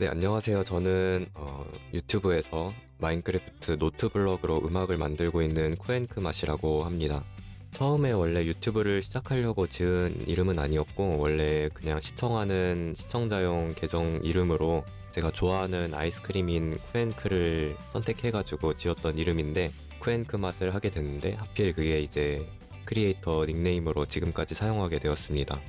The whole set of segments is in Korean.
네, 안녕하세요. 저는 유튜브에서 마인크래프트 노트블럭으로 음악을 만들고 있는 쿠앤크맛이라고 합니다. 처음에 원래 유튜브를 시작하려고 지은 이름은 아니었고, 원래 그냥 시청하는 시청자용 계정 이름으로 제가 좋아하는 아이스크림인 쿠앤크를 선택해가지고 지었던 이름인데, 쿠앤크맛을 하게 됐는데, 하필 그게 이제 크리에이터 닉네임으로 지금까지 사용하게 되었습니다.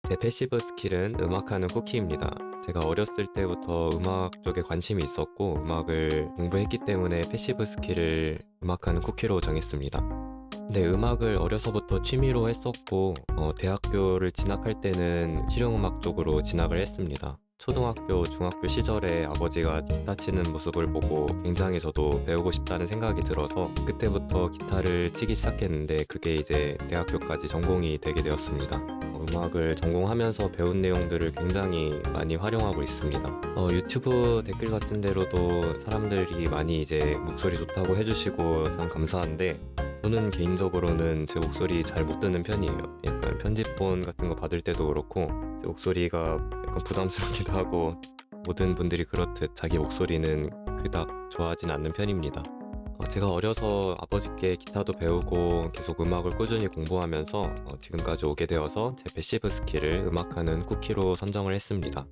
제 패시브 스킬은 음악하는 쿠키입니다. 제가 어렸을 때부터 음악 쪽에 관심이 있었고 음악을 공부했기 때문에 패시브 스킬을 음악하는 쿠키로 정했습니다. 네, 음악을 어려서부터 취미로 했었고 대학교를 진학할 때는 실용음악 쪽으로 진학을 했습니다. 초등학교, 중학교 시절에 아버지가 기타 치는 모습을 보고 굉장히 저도 배우고 싶다는 생각이 들어서 그때부터 기타를 치기 시작했는데 그게 이제 대학교까지 전공이 되게 되었습니다. 음악을 전공하면서 배운 내용들을 굉장히 많이 활용하고 있습니다. 유튜브 댓글 같은 데로도 사람들이 많이 이제 목소리 좋다고 해주시고 참 감사한데 저는 개인적으로는 제 목소리 잘 못 듣는 편이에요. 약간 편집본 같은 거 받을 때도 그렇고 제 목소리가 약간 부담스럽기도 하고 모든 분들이 그렇듯 자기 목소리는 그닥 좋아하진 않는 편입니다. 제가 어려서 아버지께 기타도 배우고 계속 음악을 꾸준히 공부하면서 지금까지 오게 되어서 제 패시브 스킬을 음악하는 쿠키로 선정을 했습니다.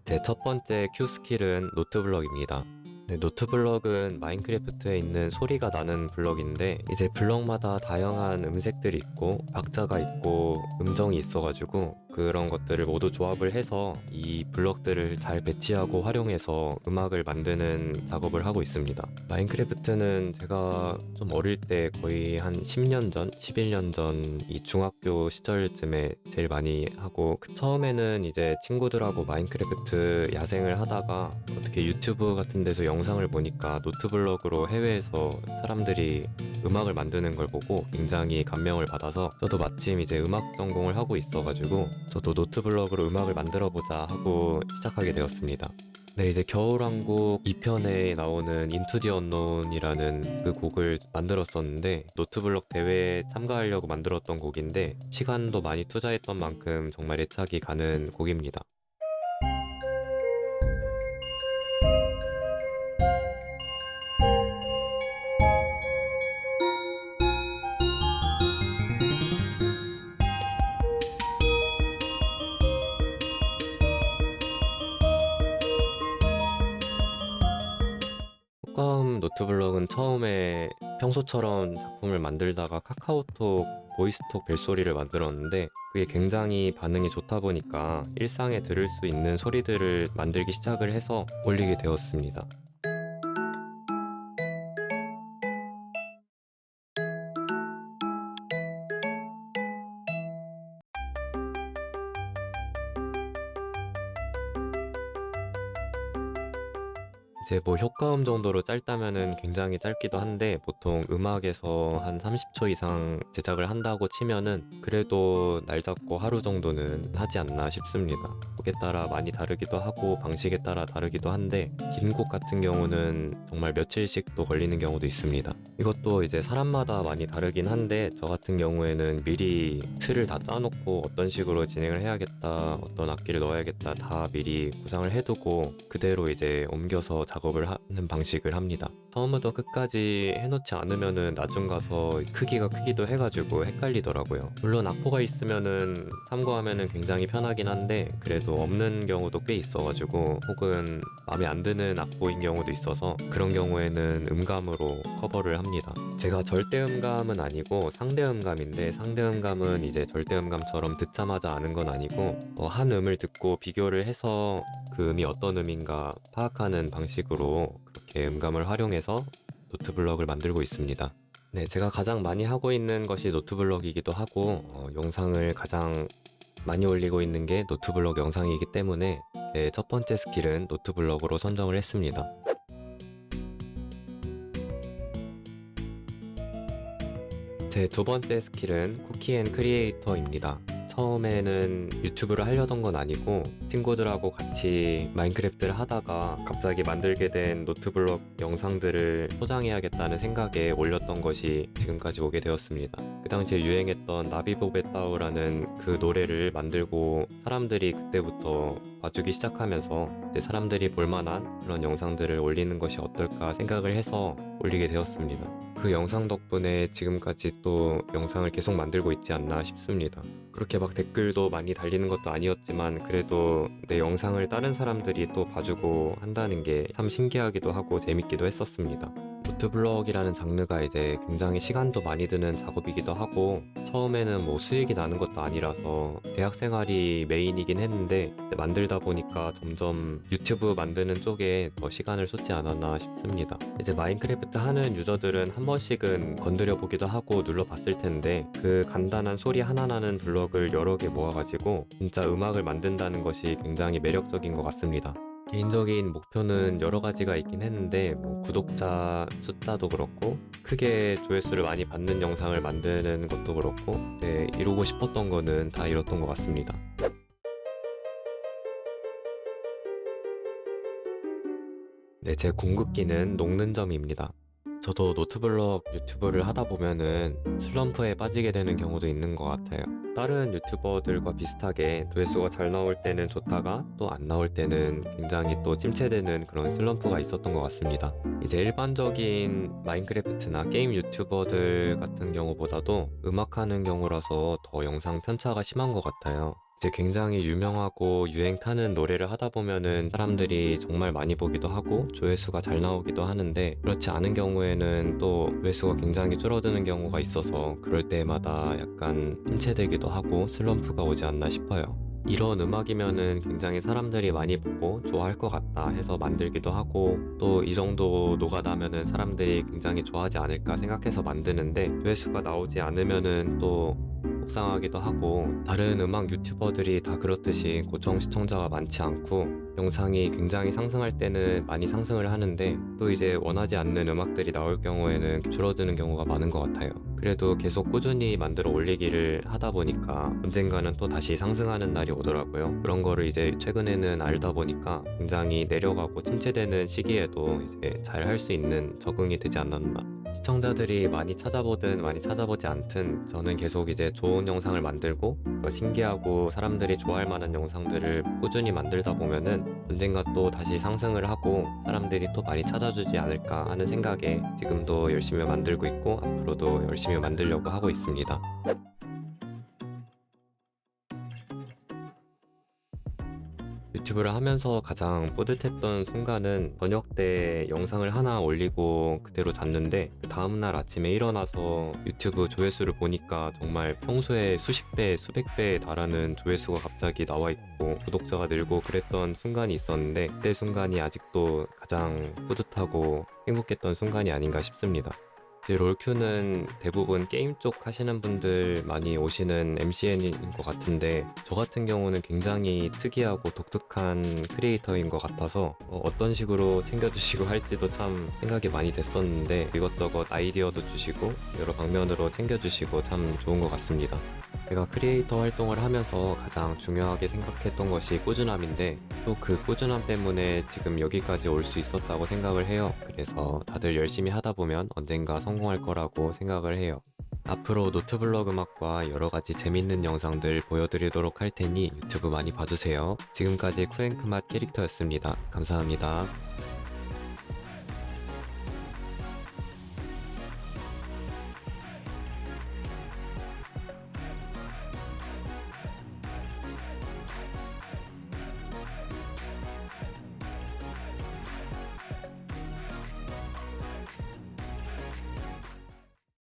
제 첫 번째 큐 스킬은 노트블럭입니다. 네, 노트블럭은 마인크래프트에 있는 소리가 나는 블럭인데 이제 블럭마다 다양한 음색들이 있고 박자가 있고 음정이 있어가지고 그런 것들을 모두 조합을 해서 이 블럭들을 잘 배치하고 활용해서 음악을 만드는 작업을 하고 있습니다. 마인크래프트는 제가 좀 어릴 때 거의 한 10년 전, 11년 전 이 중학교 시절쯤에 제일 많이 하고 처음에는 이제 친구들하고 마인크래프트 야생을 하다가 어떻게 유튜브 같은 데서 영상을 보니까 노트블럭으로 해외에서 사람들이 음악을 만드는 걸 보고 굉장히 감명을 받아서 저도 마침 이제 음악 전공을 하고 있어가지고 저도 노트블럭으로 음악을 만들어 보자 하고 시작하게 되었습니다. 네, 이제 겨울왕국 2편에 나오는 인투 디 언노운이라는 그 곡을 만들었었는데 노트블럭 대회에 참가하려고 만들었던 곡인데 시간도 많이 투자했던 만큼 정말 애착이 가는 곡입니다. 효과음 노트블럭은 처음에 평소처럼 작품을 만들다가 카카오톡 보이스톡 벨소리를 만들었는데 그게 굉장히 반응이 좋다 보니까 일상에 들을 수 있는 소리들을 만들기 시작을 해서 올리게 되었습니다. 이제 뭐 효과음 정도로 짧다면은 굉장히 짧기도 한데 보통 음악에서 한 30초 이상 제작을 한다고 치면은 그래도 날 잡고 하루 정도는 하지 않나 싶습니다. 곡에 따라 많이 다르기도 하고 방식에 따라 다르기도 한데 긴 곡 같은 경우는 정말 며칠씩도 걸리는 경우도 있습니다. 이것도 이제 사람마다 많이 다르긴 한데 저 같은 경우에는 미리 틀을 다 짜놓고 어떤 식으로 진행을 해야겠다, 어떤 악기를 넣어야겠다 다 미리 구상을 해두고 그대로 이제 옮겨서 작업을 하는 방식을 합니다. 처음부터 끝까지 해놓지 않으면은 나중 가서 크기가 크기도 해가지고 헷갈리더라고요. 물론 악보가 있으면은 참고하면은 굉장히 편하긴 한데 그래도 없는 경우도 꽤 있어가지고 혹은 마음에 안 드는 악보인 경우도 있어서 그런 경우에는 음감으로 커버를 합니다. 제가 절대 음감은 아니고 상대 음감인데 상대 음감은 이제 절대 음감처럼 듣자마자 아는 건 아니고 한 음을 듣고 비교를 해서 그 음이 어떤 음인가 파악하는 방식으로 그렇게 음감을 활용해서 노트블럭을 만들고 있습니다. 네, 제가 가장 많이 하고 있는 것이 노트블럭이기도 하고 영상을 가장 많이 올리고 있는 게 노트블럭 영상이기 때문에 제 첫 번째 스킬은 노트블럭으로 선정을 했습니다. 제 두 번째 스킬은 쿠키 앤 크리에이터입니다. 처음에는 유튜브를 하려던 건 아니고 친구들하고 같이 마인크래프트를 하다가 갑자기 만들게 된 노트블럭 영상들을 소장해야겠다는 생각에 올렸던 것이 지금까지 오게 되었습니다. 그 당시에 유행했던 나비보베따우라는 그 노래를 만들고 사람들이 그때부터 봐주기 시작하면서 이제 사람들이 볼만한 그런 영상들을 올리는 것이 어떨까 생각을 해서 올리게 되었습니다. 그 영상 덕분에 지금까지 또 영상을 계속 만들고 있지 않나 싶습니다. 그렇게 막 댓글도 많이 달리는 것도 아니었지만 그래도 내 영상을 다른 사람들이 또 봐주고 한다는 게 참 신기하기도 하고 재밌기도 했었습니다. 노트블럭이라는 장르가 이제 굉장히 시간도 많이 드는 작업이기도 하고 처음에는 뭐 수익이 나는 것도 아니라서 대학 생활이 메인이긴 했는데 만들다 보니까 점점 유튜브 만드는 쪽에 더 시간을 쏟지 않았나 싶습니다. 이제 마인크래프트 하는 유저들은 한 번씩은 건드려 보기도 하고 눌러봤을 텐데 그 간단한 소리 하나 나는 블럭을 여러 개 모아가지고 진짜 음악을 만든다는 것이 굉장히 매력적인 것 같습니다. 개인적인 목표는 여러 가지가 있긴 했는데 뭐 구독자 숫자도 그렇고 크게 조회수를 많이 받는 영상을 만드는 것도 그렇고 이루고 싶었던 거는 다 이뤘던 것 같습니다. 네, 제 궁극기는 녹는 점입니다. 저도 노트블럭 유튜브를 하다 보면은 슬럼프에 빠지게 되는 경우도 있는 것 같아요. 다른 유튜버들과 비슷하게 조회수가 잘 나올 때는 좋다가 또 안 나올 때는 굉장히 또 침체되는 그런 슬럼프가 있었던 것 같습니다. 이제 일반적인 마인크래프트나 게임 유튜버들 같은 경우보다도 음악하는 경우라서 더 영상 편차가 심한 것 같아요. 이제 굉장히 유명하고 유행 타는 노래를 하다 보면은 사람들이 정말 많이 보기도 하고 조회수가 잘 나오기도 하는데 그렇지 않은 경우에는 또 조회수가 굉장히 줄어드는 경우가 있어서 그럴 때마다 약간 침체되기도 하고 슬럼프가 오지 않나 싶어요. 이런 음악이면은 굉장히 사람들이 많이 보고 좋아할 것 같다 해서 만들기도 하고 또 이 정도 노가다면은 사람들이 굉장히 좋아하지 않을까 생각해서 만드는데 조회수가 나오지 않으면은 또 속상하기도 하고 다른 음악 유튜버들이 다 그렇듯이 고정 시청자가 많지 않고 영상이 굉장히 상승할 때는 많이 상승을 하는데 또 이제 원하지 않는 음악들이 나올 경우에는 줄어드는 경우가 많은 것 같아요. 그래도 계속 꾸준히 만들어 올리기를 하다 보니까 언젠가는 또 다시 상승하는 날이 오더라고요. 그런 거를 이제 최근에는 알다 보니까 굉장히 내려가고 침체되는 시기에도 이제 잘 할 수 있는 적응이 되지 않았나. 시청자들이 많이 찾아보든 많이 찾아보지 않든 저는 계속 이제 좋은 영상을 만들고 더 신기하고 사람들이 좋아할 만한 영상들을 꾸준히 만들다 보면은 언젠가 또 다시 상승을 하고 사람들이 또 많이 찾아주지 않을까 하는 생각에 지금도 열심히 만들고 있고 앞으로도 열심히 만들려고 하고 있습니다. 유튜브를 하면서 가장 뿌듯했던 순간은 저녁 때 영상을 하나 올리고 그대로 잤는데 그 다음날 아침에 일어나서 유튜브 조회수를 보니까 정말 평소에 수십 배, 수백 배에 달하는 조회수가 갑자기 나와 있고 구독자가 늘고 그랬던 순간이 있었는데 그때 순간이 아직도 가장 뿌듯하고 행복했던 순간이 아닌가 싶습니다. 롤큐는 대부분 게임 쪽 하시는 분들 많이 오시는 MCN인 것 같은데 저 같은 경우는 굉장히 특이하고 독특한 크리에이터인 것 같아서 어떤 식으로 챙겨주시고 할지도 참 생각이 많이 됐었는데 이것저것 아이디어도 주시고 여러 방면으로 챙겨주시고 참 좋은 것 같습니다. 제가 크리에이터 활동을 하면서 가장 중요하게 생각했던 것이 꾸준함인데 또 그 꾸준함 때문에 지금 여기까지 올 수 있었다고 생각을 해요. 그래서 다들 열심히 하다 보면 언젠가 성공할 거라고 생각을 해요. 앞으로 노트블럭 음악과 여러가지 재밌는 영상들 보여드리도록 할 테니 유튜브 많이 봐주세요. 지금까지 쿠앤크맛 캐릭터였습니다. 감사합니다.